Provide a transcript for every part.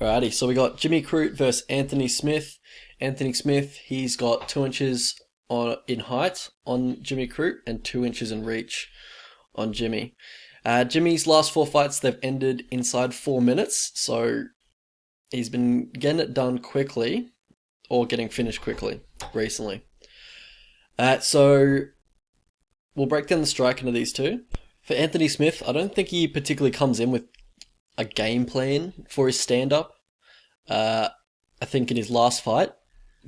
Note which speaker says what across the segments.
Speaker 1: Alrighty, so we got Jimmy Crute versus Anthony Smith. Anthony Smith, he's got 2 inches in height on Jimmy Crute and 2 inches in reach on Jimmy. Jimmy's last 4 fights, they've ended inside 4 minutes, so he's been getting it done quickly, or getting finished quickly, recently. So we'll break down the striking of these two. For Anthony Smith, I don't think he particularly comes in with a game plan for his stand-up. I think in his last fight,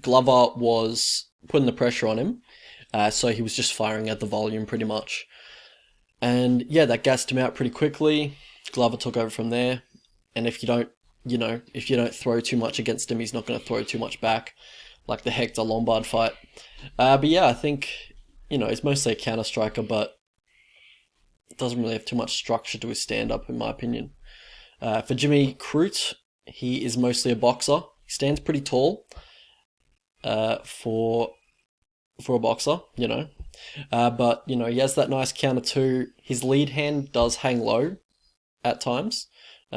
Speaker 1: Glover was putting the pressure on him, so he was just firing at the volume pretty much. And yeah, that gassed him out pretty quickly. Glover took over from there, and if you don't throw too much against him, he's not going to throw too much back, like the Hector Lombard fight. But yeah, I think, he's mostly a counter striker, but doesn't really have too much structure to his stand-up, in my opinion. For Jimmy Crute, he is mostly a boxer. He stands pretty tall for a boxer, but he has that nice counter too. His lead hand does hang low at times.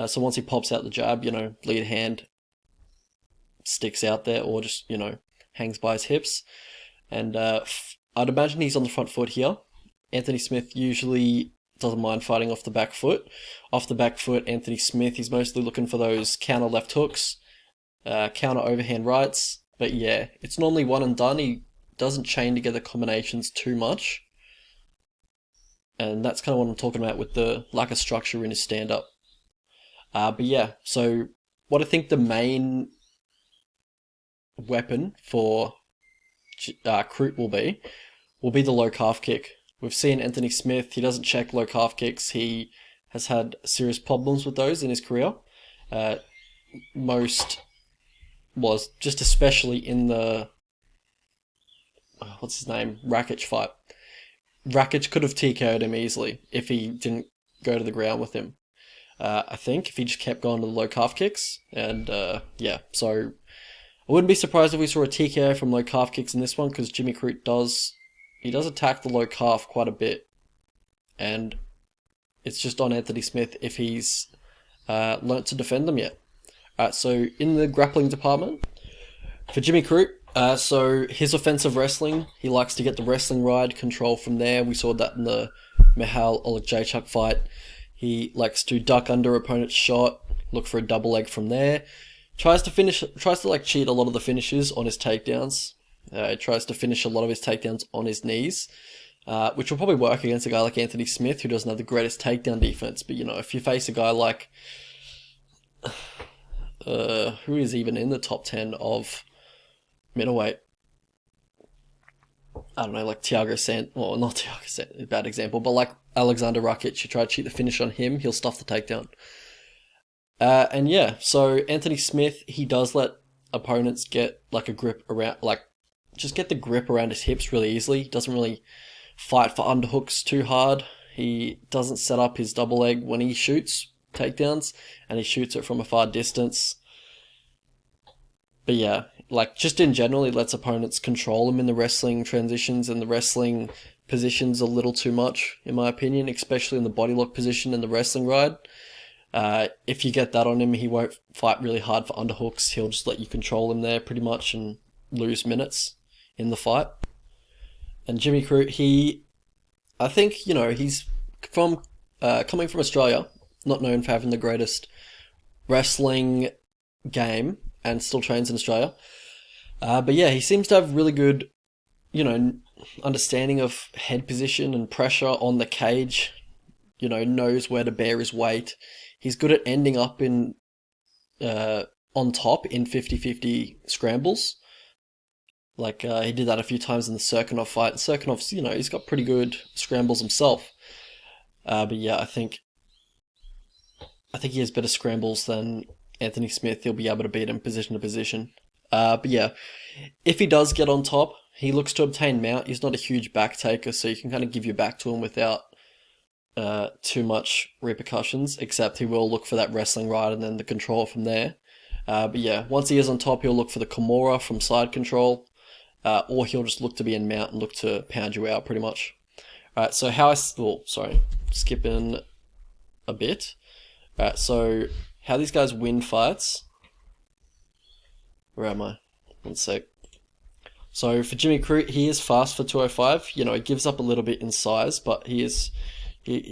Speaker 1: So once he pops out the jab, lead hand sticks out there, or just, hangs by his hips. And I'd imagine he's on the front foot here. Anthony Smith usually doesn't mind fighting off the back foot. Off the back foot, Anthony Smith, he's mostly looking for those counter left hooks, counter overhand rights. But yeah, it's normally one and done. He doesn't chain together combinations too much. And that's kind of what I'm talking about with the lack of structure in his stand-up. But yeah, so what I think the main weapon for Crute will be the low calf kick. We've seen Anthony Smith, he doesn't check low calf kicks. He has had serious problems with those in his career. Especially in the, Rakic fight. Rakic could have TKO'd him easily if he didn't go to the ground with him. I think if he just kept going to the low calf kicks. And so I wouldn't be surprised if we saw a TKO from low calf kicks in this one, because Jimmy Crute does attack the low calf quite a bit. And it's just on Anthony Smith if he's learnt to defend them yet. So in the grappling department, for Jimmy Crute, so his offensive wrestling, he likes to get the wrestling ride, control from there. We saw that in the Michal Oleksiejczuk fight. He likes to duck under opponent's shot, look for a double leg from there. Tries to cheat a lot of the finishes on his takedowns. He tries to finish a lot of his takedowns on his knees, which will probably work against a guy like Anthony Smith, who doesn't have the greatest takedown defense. But if you face a guy like who is even in the top 10 of middleweight, I don't know, like Thiago Sant, or not Thiago Sant, a bad example, but like Alexander Rakic, you try to cheat the finish on him, he'll stuff the takedown. And yeah, so Anthony Smith, he does let opponents get like a grip around, just get the grip around his hips really easily. He doesn't really fight for underhooks too hard. He doesn't set up his double leg when he shoots takedowns, and he shoots it from a far distance. But yeah, just in general, he lets opponents control him in the wrestling transitions and the wrestling positions a little too much, in my opinion, especially in the body lock position and the wrestling ride. If you get that on him, he won't fight really hard for underhooks. He'll just let you control him there pretty much and lose minutes in the fight. And Jimmy Crute, I think, he's coming from Australia, not known for having the greatest wrestling game, and still trains in Australia. But yeah, he seems to have really good, understanding of head position and pressure on the cage, knows where to bear his weight. He's good at ending up in on top in 50-50 scrambles. He did that a few times in the Serkinov fight. Serkinov's, he's got pretty good scrambles himself. But yeah, I think he has better scrambles than Anthony Smith. He'll be able to beat him position to position. But yeah, if he does get on top, he looks to obtain mount. He's not a huge back taker, so you can kind of give your back to him without too much repercussions, except he will look for that wrestling ride and then the control from there. But yeah, once he is on top, he'll look for the Kimura from side control, or he'll just look to be in mount and look to pound you out pretty much. Alright, so skipping a bit. So how these guys win fights Where am I? One sec. So for Jimmy Crute, he is fast for 205. You know, he gives up a little bit in size, but he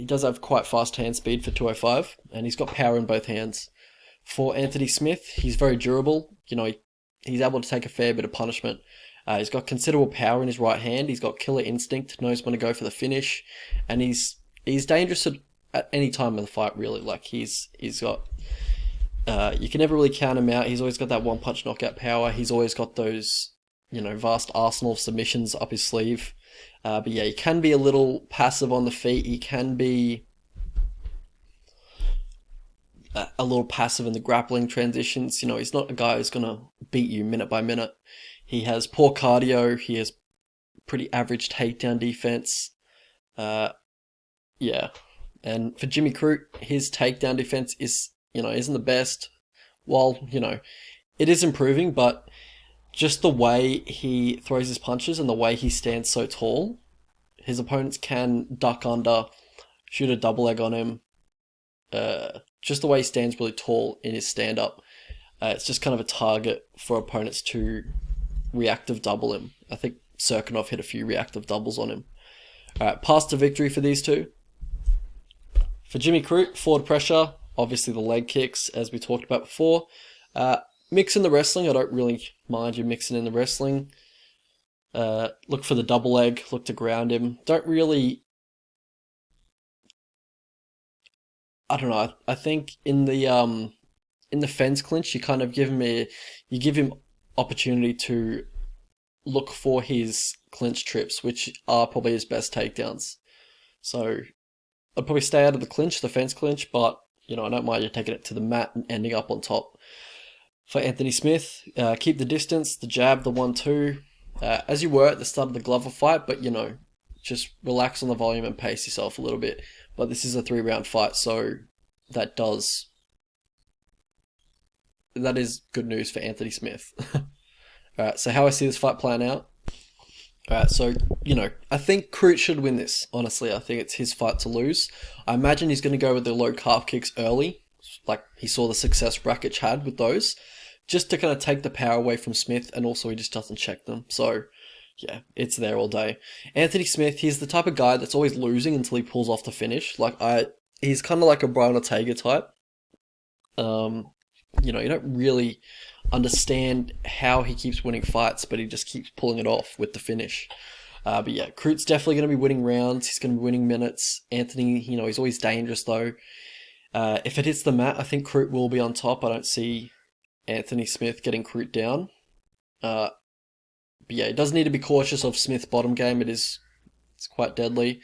Speaker 1: does have quite fast hand speed for 205, and he's got power in both hands. For Anthony Smith, he's very durable. You know, he's able to take a fair bit of punishment. He's got considerable power in his right hand. He's got killer instinct, knows when to go for the finish, and he's dangerous at any time in the fight. Really, like he's got. You can never really count him out. He's always got that one punch knockout power. He's always got those, you know, vast arsenal of submissions up his sleeve. But yeah, he can be a little passive on the feet. He can be a little passive in the grappling transitions. You know, he's not a guy who's going to beat you minute by minute. He has poor cardio. He has pretty average takedown defense. Yeah. And for Jimmy Crute, his takedown defense isn't the best. While, it is improving, but just the way he throws his punches and the way he stands so tall, his opponents can duck under, shoot a double leg on him. Just the way he stands really tall in his stand-up. It's just kind of a target for opponents to reactive double him. I think Serkinov hit a few reactive doubles on him. Alright, path to victory for these two. For Jimmy Crute, forward pressure, obviously the leg kicks, as we talked about before. Mix in the wrestling, I don't really mind you mixing in the wrestling. Look for the double leg, look to ground him. Don't really... I don't know, I think in the fence clinch, you kind of give him opportunity to look for his clinch trips, which are probably his best takedowns. So I'd probably stay out of the clinch, the fence clinch, but I don't mind you taking it to the mat and ending up on top. For Anthony Smith, keep the distance, the jab, the 1-2, as you were at the start of the Glover fight, but just relax on the volume and pace yourself a little bit. But this is a 3-round fight, so that is good news for Anthony Smith. Alright, so how I see this fight playing out. Alright, so, I think Crute should win this, honestly. I think it's his fight to lose. I imagine he's going to go with the low calf kicks early, like he saw the success Rakic had with those, just to kind of take the power away from Smith, and also he just doesn't check them. So, yeah, it's there all day. Anthony Smith, he's the type of guy that's always losing until he pulls off the finish. He's kind of like a Brian Ortega type. You don't really understand how he keeps winning fights, but he just keeps pulling it off with the finish. But yeah, Crute's definitely going to be winning rounds. He's going to be winning minutes. Anthony, he's always dangerous though. If it hits the mat, I think Crute will be on top. I don't see Anthony Smith getting Crute down. But yeah, he does need to be cautious of Smith's bottom game. It's quite deadly.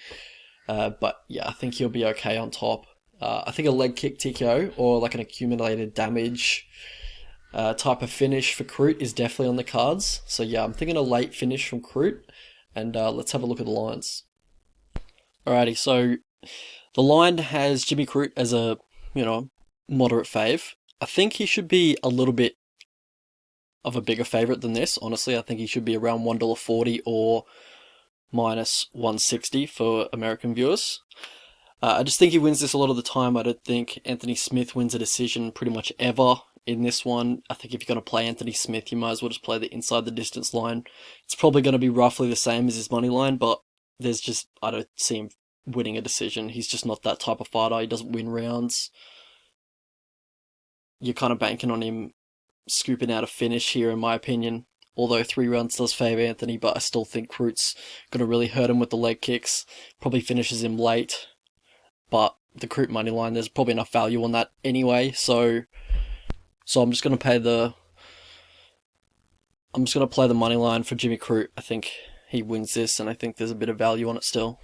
Speaker 1: But yeah, I think he'll be okay on top. I think a leg kick TKO or like an accumulated damage type of finish for Crute is definitely on the cards. So yeah, I'm thinking a late finish from Crute. And let's have a look at the lines. Alrighty, so the line has Jimmy Crute as a, moderate fave. I think he should be a little bit of a bigger favorite than this. Honestly, I think he should be around $1.40 or minus 160 for American viewers. I just think he wins this a lot of the time. I don't think Anthony Smith wins a decision pretty much ever in this one. I think if you're going to play Anthony Smith, you might as well just play the inside the distance line. It's probably going to be roughly the same as his money line, but I don't see him winning a decision. He's just not that type of fighter. He doesn't win rounds. You're kind of banking on him scooping out a finish here, in my opinion. Although 3 rounds does favour Anthony, but I still think Crute's going to really hurt him with the leg kicks. Probably finishes him late. But the Crute money line, there's probably enough value on that anyway. So I'm just going to play the money line for Jimmy Crute. I think he wins this, and I think there's a bit of value on it still.